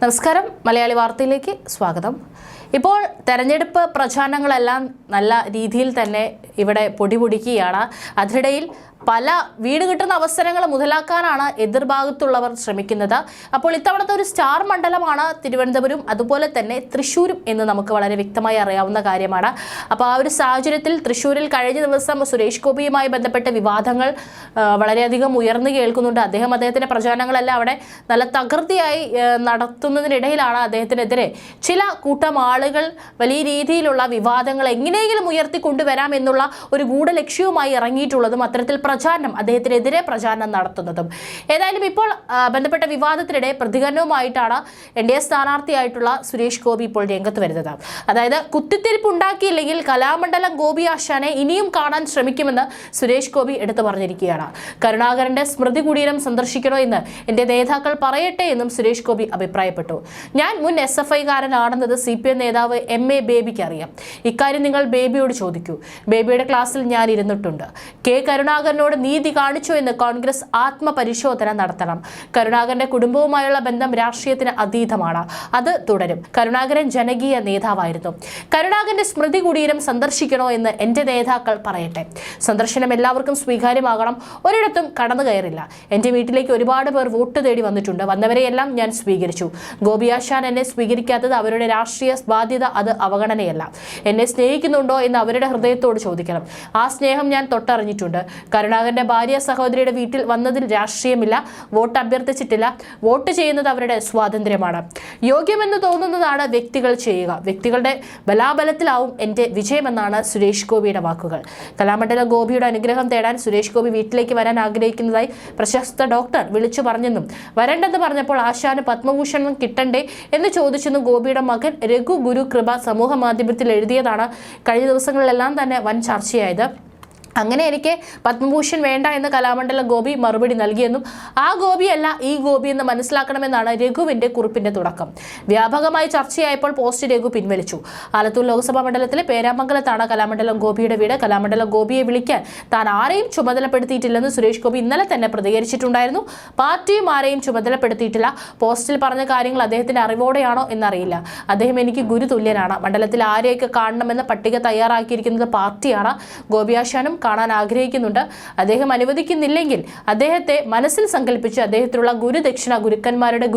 നമസ്കാരം, മലയാളി വാർത്തയിലേക്ക് സ്വാഗതം. ഇപ്പോൾ തെരഞ്ഞെടുപ്പ് പ്രചാരണങ്ങളെല്ലാം നല്ല രീതിയിൽ തന്നെ ഇവിടെ പൊടിപൊടിക്കുകയാണ്. അതിനിടയിൽ പല വീട് കിട്ടുന്ന അവസരങ്ങൾ മുതലാക്കാനാണ് എതിർഭാഗത്തുള്ളവർ ശ്രമിക്കുന്നത്. അപ്പോൾ ഇത്തവണത്തെ ഒരു സ്റ്റാർ മണ്ഡലമാണ് തിരുവനന്തപുരം, അതുപോലെ തന്നെ തൃശ്ശൂരും എന്ന് നമുക്ക് വളരെ വ്യക്തമായി അറിയാവുന്ന കാര്യമാണ്. അപ്പോൾ ആ ഒരു സാഹചര്യത്തിൽ തൃശ്ശൂരിൽ കഴിഞ്ഞ ദിവസം സുരേഷ് ഗോപിയുമായി ബന്ധപ്പെട്ട വിവാദങ്ങൾ വളരെയധികം ഉയർന്നു കേൾക്കുന്നുണ്ട്. അദ്ദേഹത്തിന്റെ പ്രചാരണങ്ങളെല്ലാം അവിടെ നല്ല തകൃതിയായി നടത്തുന്നതിനിടയിലാണ് അദ്ദേഹത്തിനെതിരെ ചില കൂട്ടം ആളുകൾ വലിയ രീതിയിലുള്ള വിവാദങ്ങൾ എങ്ങനെയെങ്കിലും ഉയർത്തിക്കൊണ്ടുവരാം എന്നുള്ള ഒരു ഗൂഢലക്ഷ്യവുമായി ഇറങ്ങിയിട്ടുള്ളതും അത്തരത്തിൽ അദ്ദേഹത്തിനെതിരെ പ്രചാരണം നടത്തുന്നതും. ഏതായാലും ഇപ്പോൾ ബന്ധപ്പെട്ട വിവാദത്തിനിടെ പ്രതികരണവുമായിട്ടാണ് NDA സ്ഥാനാർത്ഥിയായിട്ടുള്ള സുരേഷ് ഗോപി ഇപ്പോൾ രംഗത്ത് വരുന്നത്. അതായത് കുത്തിത്തിരിപ്പ് ഉണ്ടാക്കിയില്ലെങ്കിൽ കലാമണ്ഡലം ഗോപി ആശാനെ ഇനിയും കാണാൻ ശ്രമിക്കുമെന്ന് സുരേഷ് ഗോപി എടുത്തു പറഞ്ഞിരിക്കുകയാണ്. കരുണാകരന്റെ സ്മൃതി കുടീരം സന്ദർശിക്കണോ എന്ന് എന്റെ നേതാക്കൾ പറയട്ടെ എന്നും സുരേഷ് ഗോപി അഭിപ്രായപ്പെട്ടു. ഞാൻ മുൻ SFI-കാരനാണെന്നത് CPM നേതാവ് MA ബേബിക്ക് അറിയാം. ഇക്കാര്യം നിങ്ങൾ ബേബിയോട് ചോദിക്കൂ. ബേബിയുടെ ക്ലാസ്സിൽ ഞാൻ ഇരുന്നിട്ടുണ്ട്. കരുണാകരനോട് നീതി കാണിച്ചു എന്ന് കോൺഗ്രസ് ആത്മപരിശോധന നടത്തണം. കരുണാകരന്റെ കുടുംബവുമായുള്ള ബന്ധം രാഷ്ട്രീയത്തിന് അതീതമാണ്. അത് തുടരും. കരുണാകരൻ ജനകീയ നേതാവായിരുന്നു. കരുണാകരന്റെ സ്മൃതി കുടീരം സന്ദർശിക്കണോ എന്ന് എന്റെ നേതാക്കൾ പറയട്ടെ. സന്ദർശനം എല്ലാവർക്കും സ്വീകാര്യമാകണം. ഒരിടത്തും കടന്നു കയറില്ല. എന്റെ വീട്ടിലേക്ക് ഒരുപാട് പേർ വോട്ട് തേടി വന്നിട്ടുണ്ട്. വന്നവരെയെല്ലാം ഞാൻ സ്വീകരിച്ചു. ഗോപി ആശാൻ എന്നെ സ്വീകരിക്കാത്തത് അവരുടെ രാഷ്ട്രീയ ബാധ്യത, അത് അവഗണനയല്ല. എന്നെ സ്നേഹിക്കുന്നുണ്ടോ എന്ന് അവരുടെ ഹൃദയത്തോട് ചോദിക്കണം. ആ സ്നേഹം ഞാൻ തൊട്ടറിഞ്ഞിട്ടുണ്ട്. കരുണാകരന്റെ ഭാര്യ സഹോദരിയുടെ വീട്ടിൽ വന്നതിൽ രാഷ്ട്രീയമില്ല. വോട്ട് അഭ്യർത്ഥിച്ചിട്ടില്ല. വോട്ട് ചെയ്യുന്നത് അവരുടെ സ്വാതന്ത്ര്യമാണ്. യോഗ്യമെന്ന് തോന്നുന്നതാണ് വ്യക്തികൾ ചെയ്യുക. വ്യക്തികളുടെ ബലാബലത്തിലാവും എന്റെ വിജയമെന്നാണ് സുരേഷ് ഗോപിയുടെ വാക്കുകൾ. കലാമണ്ഡലം ഗോപിയുടെ അനുഗ്രഹം തേടാൻ സുരേഷ് ഗോപി വീട്ടിലേക്ക് വരാൻ ആഗ്രഹിക്കുന്നതായി പ്രശസ്ത ഡോക്ടർ വിളിച്ചു പറഞ്ഞെന്നും വരണ്ടെന്ന് പറഞ്ഞപ്പോൾ ആശാന് പത്മഭൂഷണം കിട്ടണ്ടേ എന്ന് ചോദിച്ചെന്നും ഗോപിയുടെ മകൻ രഘു ഗുരു കൃപ സമൂഹ മാധ്യമത്തിൽ എഴുതിയതാണ് കഴിഞ്ഞ ദിവസങ്ങളിലെല്ലാം തന്നെ വൻ ചർച്ചയായത്. അങ്ങനെ എനിക്ക് പത്മഭൂഷൺ വേണ്ട എന്ന് കലാമണ്ഡലം ഗോപി മറുപടി നൽകിയെന്നും ആ ഗോപിയല്ല ഈ ഗോപി എന്ന് മനസ്സിലാക്കണമെന്നാണ് രഘുവിന്റെ കുറിപ്പിന്റെ തുടക്കം. വ്യാപകമായി ചർച്ചയായപ്പോൾ പോസ്റ്റ് രഘു പിൻവലിച്ചു. ആലത്തൂർ ലോക്സഭാ മണ്ഡലത്തിലെ പേരാമംഗലത്താണ് കലാമണ്ഡലം ഗോപിയുടെ വീട്. കലാമണ്ഡലം ഗോപിയെ വിളിക്കാൻ താൻ ആരെയും ചുമതലപ്പെടുത്തിയിട്ടില്ലെന്ന് സുരേഷ് ഗോപി ഇന്നലെ തന്നെ പ്രതികരിച്ചിട്ടുണ്ടായിരുന്നു. പാർട്ടിയും ആരെയും ചുമതലപ്പെടുത്തിയിട്ടില്ല. പോസ്റ്റിൽ പറഞ്ഞ കാര്യങ്ങൾ അദ്ദേഹത്തിന്റെ അറിവോടെയാണോ എന്നറിയില്ല. അദ്ദേഹം എനിക്ക് ഗുരു തുല്യനാണ്. മണ്ഡലത്തിൽ ആരെയൊക്കെ കാണണമെന്ന പട്ടിക തയ്യാറാക്കിയിരിക്കുന്നത് പാർട്ടിയാണ്. ഗോപിയാശാനും കാണാൻ ആഗ്രഹിക്കുന്നുണ്ട്. അദ്ദേഹം അനുവദിക്കുന്നില്ലെങ്കിൽ അദ്ദേഹത്തെ മനസ്സിൽ സങ്കല്പിച്ച് അദ്ദേഹത്തിലുള്ള ഗുരുദക്ഷിണ ഗുരുക്കന്മാരുടെ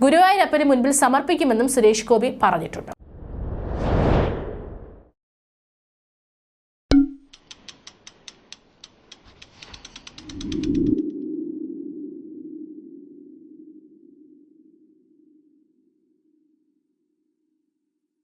ഗുരുവായൂരപ്പന് മുൻപിൽ സമർപ്പിക്കുമെന്നും സുരേഷ് ഗോപി പറഞ്ഞിട്ടുണ്ട്.